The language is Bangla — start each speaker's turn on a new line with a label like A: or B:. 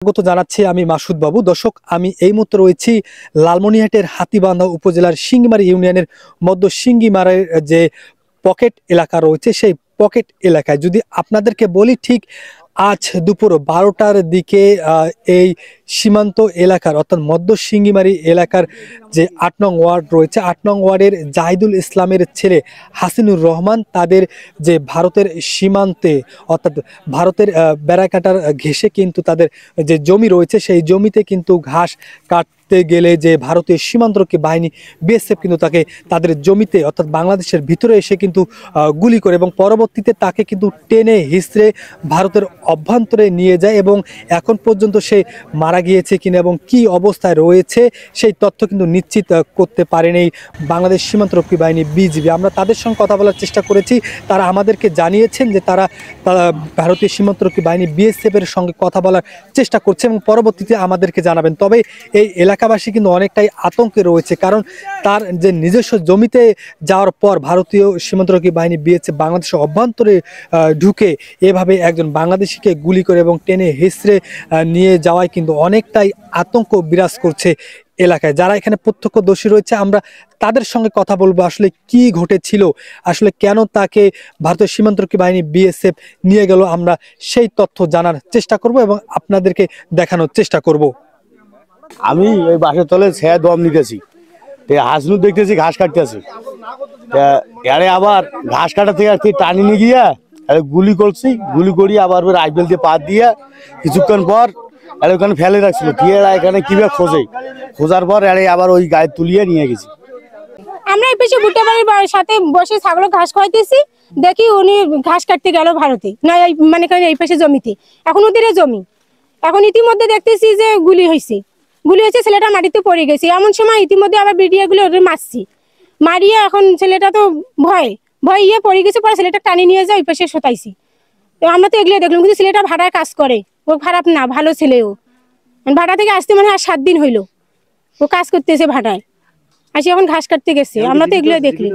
A: স্বাগত জানাচ্ছি আমি মাসুদ বাবু। দর্শক, আমি এই মুহূর্তে রয়েছি লালমনিরহাটের হাতীবান্ধা উপজেলার সিংগিমারি ইউনিয়নের মধ্য সিংগিমারের যে পকেট এলাকা রয়েছে সেই পকেট এলাকায় যদি আপনাদেরকে বলি, ঠিক আজ দুপুর 12টার দিকে এই সীমান্ত এলাকার অর্থাৎ মধ্য সিংগিমারি এলাকার যে ৮ নং ওয়ার্ড রয়েছে, ৮ নং ওয়ার্ডের জাহিদুল ইসলামের ছেলে হাসিনুর রহমান তাদের যে ভারতের সীমান্তে অর্থাৎ ভারতের বেড়াকাটার ঘেঁষে কিন্তু তাদের যে জমি রয়েছে সেই জমিতে কিন্তু ঘাস কাটতে গেলে যে ভারতীয় সীমান্তরক্ষী বাহিনী বিএসএফ কিন্তু তাকে তাদের জমিতে অর্থাৎ বাংলাদেশের ভিতরে এসে কিন্তু গুলি করে এবং পরবর্তীতে তাকে কিন্তু টেনে হিঁচড়ে ভারতের অভ্যন্তরে নিয়ে যায় এবং এখন পর্যন্ত সে মারা গিয়েছে কিনা এবং কি অবস্থায় রয়েছে সেই তথ্য কিন্তু নিশ্চিত করতে পারেনি বাংলাদেশ সীমান্তরক্ষী বাহিনী বিজিবি। আমরা তাদের সঙ্গে কথা বলার চেষ্টা করেছি, তারা আমাদেরকে জানিয়েছেন যে তারা ভারতীয় সীমান্তরক্ষী বাহিনী বিএসএফ এর সঙ্গে কথা বলার চেষ্টা করছে এবং পরবর্তীতে আমাদেরকে জানাবেন। তবে এই এলাকাবাসী কিন্তু অনেকটাই আতঙ্কে রয়েছে, কারণ তার যে নিজস্ব জমিতে যাওয়ার পর ভারতীয় সীমান্তরক্ষী বাহিনী বিএসএফ বাংলাদেশের অভ্যন্তরে ঢুকে এভাবে একজন বাংলাদেশিকে গুলি করে এবং টেনে হিঁচড়ে নিয়ে যাওয়ায় কিন্তু অনেকটাই আতঙ্ক বিরাজ করছে এলাকায়। যারা এখানে প্রত্যক্ষদর্শী রয়েছে আমরা তাদের সঙ্গে কথা বলবো, আসলে কি ঘটেছিল, আসলে কেন তাকে ভারতীয় সীমান্তরক্ষী বাহিনী বিএসএফ নিয়ে গেল, আমরা সেই তথ্য জানার চেষ্টা করব এবং আপনাদেরকে দেখানোর চেষ্টা করব।
B: আমি ওই বাসের তলে ছেয়া দম নিতেছি, হাসনুর দেখতেছি ঘাস কাটতেছি, আরে আবার ঘাস কাটা থেকে আর কি টানি নিয়ে গিয়া গুলি করছি, গুলি করি আবার রাইফেল দিয়ে পা দিয়ে কিছুক্ষণ পর আর ওখানে ফেলে রাখছিল, দিয়ে এখানে কিভাবে খোঁজার পর আরে আবার ওই গায়ে তুলিয়ে নিয়ে গেছি।
C: আমরা এই পেশে ভুট্টা বাড়ির সাথে বসে ছাগল ঘাস খাওয়াইতেছি, দেখি উনি ঘাস কাটতে গেল ভারতে, না মানে এই পাশে জমিতে, এখন ওদের জমি। এখন ইতিমধ্যে দেখতেছি যে গুলি হয়েছে, ছেলেটা মাটিতে পড়ে গেছে। এমন সময় ইতিমধ্যে আবার বিডিয়া গুলো ওদের মারছি, মারিয়ে এখন ছেলেটা তো ভয় পড়ে গেছে, পরে ছেলেটা টানি নিয়ে যায় ওই পাশে শোতাইছি। আমরা তো এগুলো দেখলাম, কিন্তু ছেলেটা ভাড়ায় কাজ করে, ও খারাপ না, ভালো ছেলে। ও ভাড়া থেকে আসতে মানে আর 7 দিন হইলো, ও কাজ করতেছে ভাড়ায়, আসি এখন ঘাস কাটতে গেছে। আমরা তো এগুলো দেখলি।